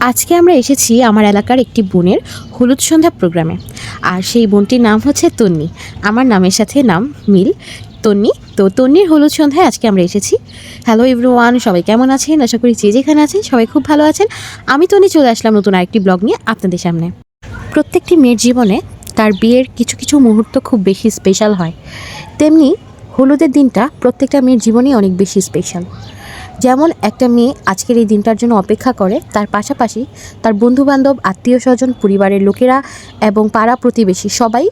আজকে আমরা এসেছি আমার এলাকার একটি বোনের হলুদ সন্ধ্যা প্রোগ্রামে। আর সেই বোনটির নাম হচ্ছে তন্নি। আমার নামের সাথে নাম মিল, তন্নি। তো তন্নির হলুদ সন্ধ্যায় আজকে আমরা এসেছি। হ্যালো এভরিওয়ান, সবাই কেমন আছেন? আশা করি যে যেখানে আছেন সবাই খুব ভালো আছেন। আমি তন্নি চলে আসলাম নতুন আরেকটি ব্লগ নিয়ে আপনাদের সামনে। প্রত্যেকটি মেয়ের জীবনে তার বিয়ের কিছু কিছু মুহূর্ত খুব বেশি স্পেশাল হয়, তেমনি হলুদের দিনটা প্রত্যেকটা মেয়ের জীবনেই অনেক বেশি স্পেশাল। যেমন একটা মেয়ে আজকের এই দিনটার জন্য অপেক্ষা করে, তার পাশাপাশি তার বন্ধুবান্ধব, আত্মীয় স্বজন, পরিবারের লোকেরা এবং পাড়া প্রতিবেশী সবাই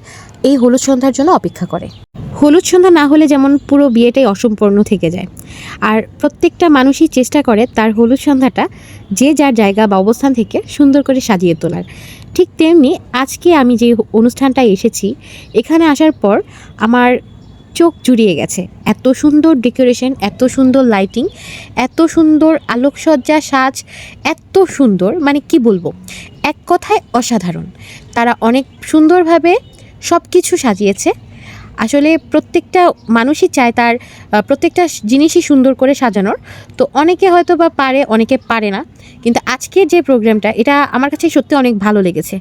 এই হলুদ সন্ধ্যার জন্য অপেক্ষা করে। হলুদ সন্ধ্যা না হলে যেমন পুরো বিয়েটাই অসম্পূর্ণ থেকে যায়। আর প্রত্যেকটা মানুষই চেষ্টা করে তার হলুদ সন্ধ্যাটা যে যার জায়গা বা অবস্থান থেকে সুন্দর করে সাজিয়ে তোলার। ঠিক তেমনি আজকে আমি যে অনুষ্ঠানটায় এসেছি, এখানে আসার পর আমার চোখ জুড়িয়ে গেছে। এত সুন্দর ডেকোরেশন, এত সুন্দর লাইটিং, এত সুন্দর আলোকসজ্জা, সাজ, এত সুন্দর, মানে কি বলবো, এক কথায় অসাধারণ। তারা অনেক সুন্দরভাবে সব কিছু সাজিয়েছে। আসলে প্রত্যেকটা মানুষই চায় তার প্রত্যেকটা জিনিসই সুন্দর করে সাজানোর। তো অনেকে হয়তো বা পারে, অনেকে পারে না, কিন্তু আজকের যে প্রোগ্রামটা, এটা আমার কাছে সত্যি অনেক ভালো লেগেছে।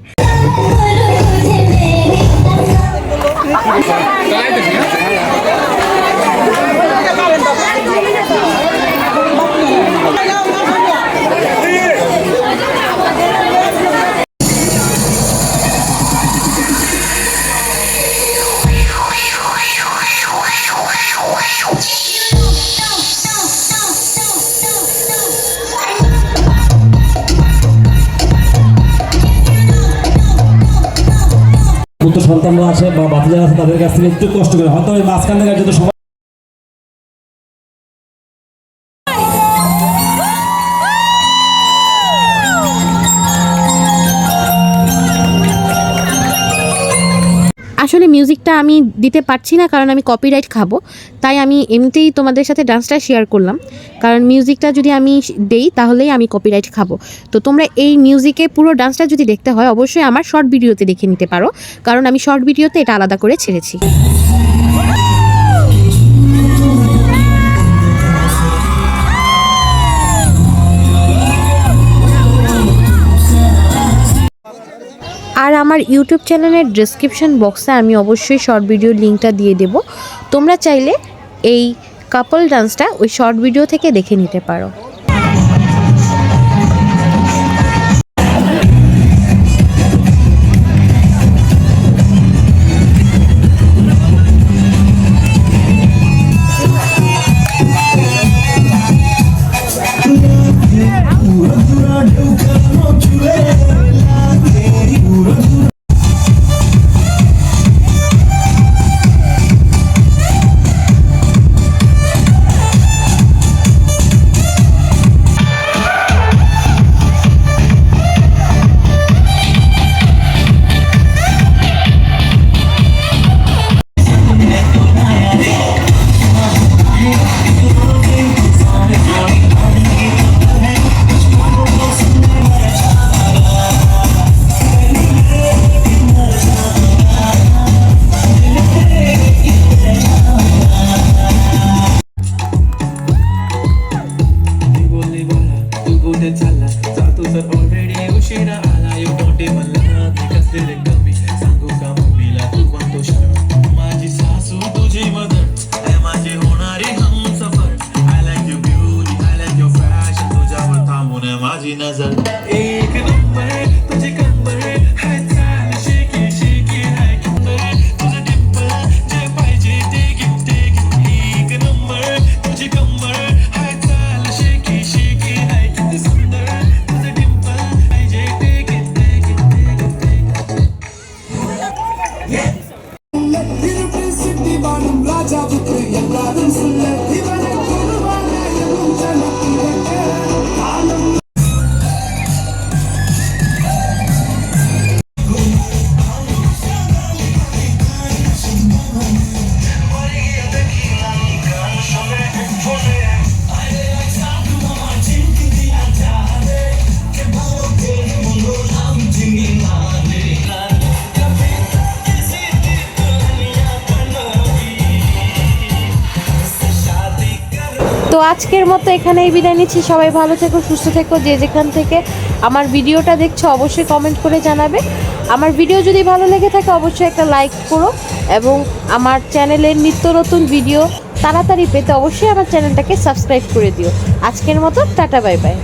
সন্তানরা আছে বা বাচ্চা আছে, তাদের কাছ থেকে একটু কষ্ট করে হয়তো ওই মাঝখান থেকে যদি সবাই আসলে মিউজিকটা আমি দিতে পারছি না, কারণ আমি কপিরাইট খাবো। তাই আমি এমনিতেই তোমাদের সাথে ডান্সটা শেয়ার করলাম, কারণ মিউজিকটা যদি আমি দেই তাহলেই আমি কপিরাইট খাবো। তো তোমরা এই মিউজিকে পুরো ডান্সটা যদি দেখতে হয়, অবশ্যই আমার শর্ট ভিডিওতে দেখে নিতে পারো, কারণ আমি শর্ট ভিডিওতে এটা আলাদা করে ছেড়েছি। আর আমার ইউটিউব চ্যানেলের ডেসক্রিপশন বক্সে আমি অবশ্যই শর্ট ভিডিওর লিঙ্কটা দিয়ে দেব। তোমরা চাইলে এই কাপল ডান্সটা ওই শর্ট ভিডিও থেকে দেখে নিতে পারো। তো আজকের মতো এখানেই বিদায় নিচ্ছি। সবাই ভালো থেকো, সুস্থ থেকো, যে যেখান থেকে আমার ভিডিওটা দেখছো অবশ্যই কমেন্ট করে জানাবে। আমার ভিডিও যদি ভালো লেগে থাকে অবশ্যই একটা লাইক করো, এবং আমার চ্যানেলের নিত্য নতুন ভিডিও তাড়াতাড়ি পেতে অবশ্যই আমার চ্যানেলটাকে সাবস্ক্রাইব করে দিও। আজকের মতো টাটা বাই বাই।